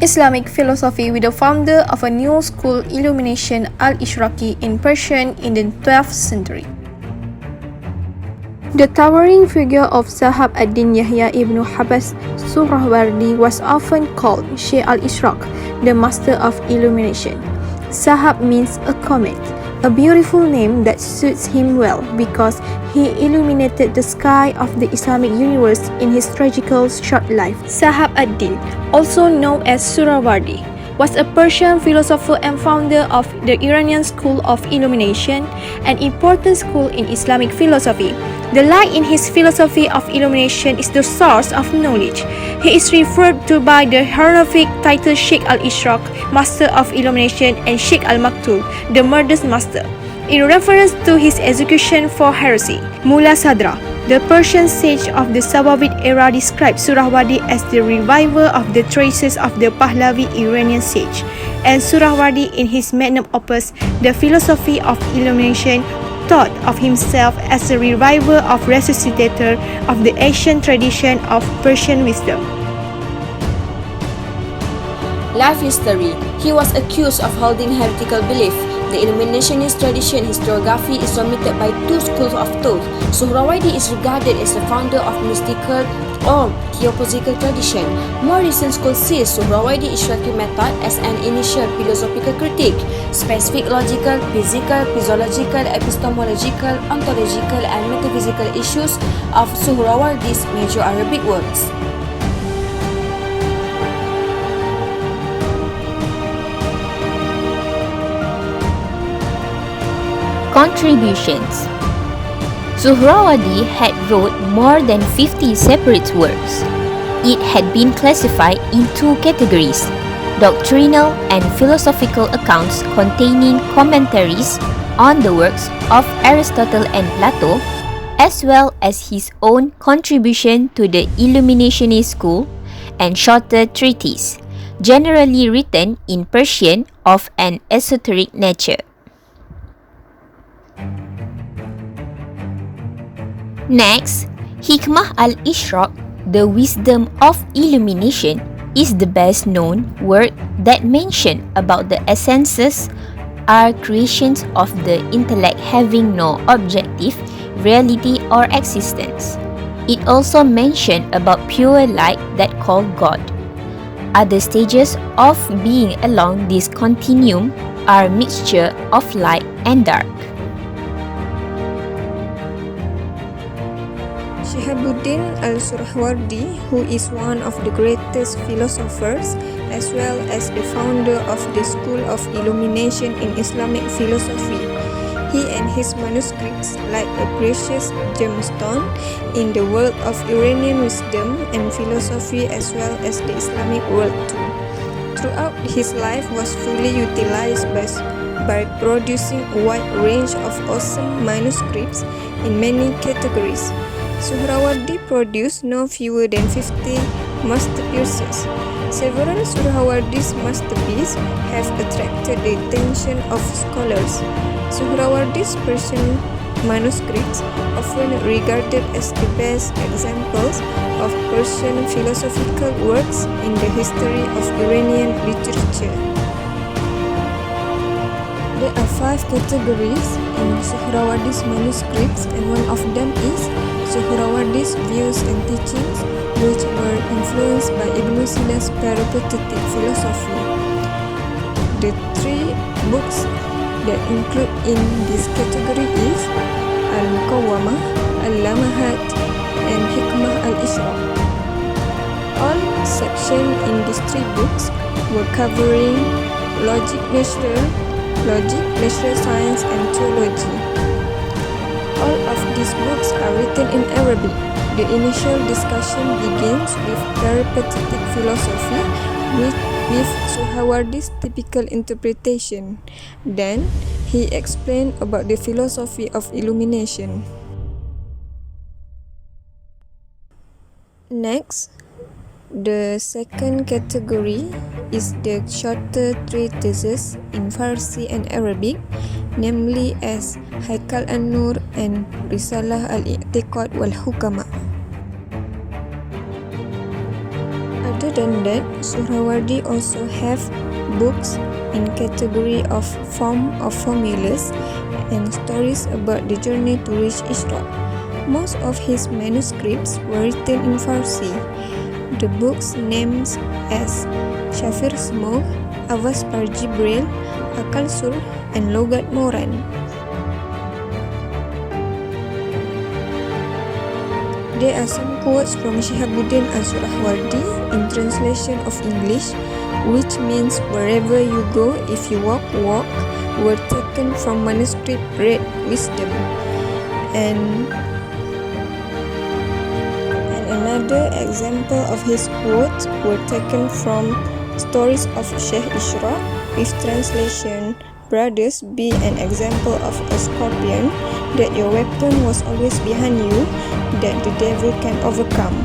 Islamic philosophy with the founder of a new school, Illumination al-Ishraqi in Persian in the 12th century. The towering figure of Zahab ad-Din Yahya ibn Habas Suhrawardi was often called Shaykh al-Ishraq, the master of illumination. Zahab means a comet, a beautiful name that suits him well because he illuminated the sky of the Islamic universe in his tragical short life. Zahab ad-Din, also known as Suhrawardi, was a Persian philosopher and founder of the Iranian school of illumination, an important school in Islamic philosophy. The light in his philosophy of illumination is the source of knowledge. He is referred to by the honorific title Sheikh al-Ishraq, Master of Illumination, and Sheikh al-Maktul, the Murder's Master, in reference to his execution for heresy. Mullah Sadra, the Persian sage of the Safavid era, described Suhrawardi as the reviver of the traces of the Pahlavi Iranian sage, and Suhrawardi in his magnum opus, The Philosophy of Illumination, thought of himself as a reviver of resuscitator of the ancient tradition of Persian wisdom. Life history. He was accused of holding heretical belief. The Illuminationist tradition historiography is submitted by two schools of thought. Suhrawardi is regarded as the founder of mystical or theosophical tradition. More recent schools see Suhrawardi Ishraqi method as an initial philosophical critique, specific logical, physical, physiological, epistemological, ontological, and metaphysical issues of Suhrawardi's major Arabic works. Contributions. Suhrawardi had wrote more than 50 separate works. It had been classified in two categories: doctrinal and philosophical accounts containing commentaries on the works of Aristotle and Plato, as well as his own contribution to the Illuminationist school, and shorter treatises, generally written in Persian of an esoteric nature. Next, Hikmah al-Ishraq, the wisdom of illumination, is the best known work that mentions about the essences are creations of the intellect having no objective, reality or existence. It also mentions about pure light that called God. Other stages of being along this continuum are mixture of light and dark. Shihabuddin al-Suhrawardi, who is one of the greatest philosophers as well as the founder of the school of illumination in Islamic philosophy. He and his manuscripts like a precious gemstone in the world of Iranian wisdom and philosophy as well as the Islamic world too. Throughout his life was fully utilized by producing a wide range of awesome manuscripts in many categories. Suhrawardi produced no fewer than 50 masterpieces. Several Suhrawardi's masterpieces have attracted the attention of scholars. Suhrawardi's Persian manuscripts, often regarded as the best examples of Persian philosophical works in the history of Iranian literature. There are 5 categories in Suhrawardi's manuscripts, and one of them is Suhrawardi's views and teachings, which were influenced by Ibn Sina's peripatetic philosophy. The 3 books that include in this category is Al-Muqawwamah, Al-Lamahat, and Hikmah al-Ishraq. All sections in these 3 books were covering logic, natural science, and theology. All of these books are written in Arabic. The initial discussion begins with peripatetic philosophy with Suhrawardi's typical interpretation. Then, he explained about the philosophy of illumination. Next, the second category is the shorter treatises in Farsi and Arabic, namely as Haikal an-Nur and Risalah al-I'tiqad wal-Hukama. Other than that, Suhrawardi also have books in category of form of formulas and stories about the journey to reach Isra. Most of his manuscripts were written in Farsi. The books named as Shafir Smogh, Awas par Jibril, Akal Sur, and Logat Moran. There are some quotes from Shihabuddin al-Suhrawardi in translation of English, which means wherever you go, if you walk, walk, were taken from manuscript Red Wisdom. And another example of his quotes were taken from Stories of Sheikh Isra, with translation, brothers, be an example of a scorpion, that your weapon was always behind you, that the devil can overcome.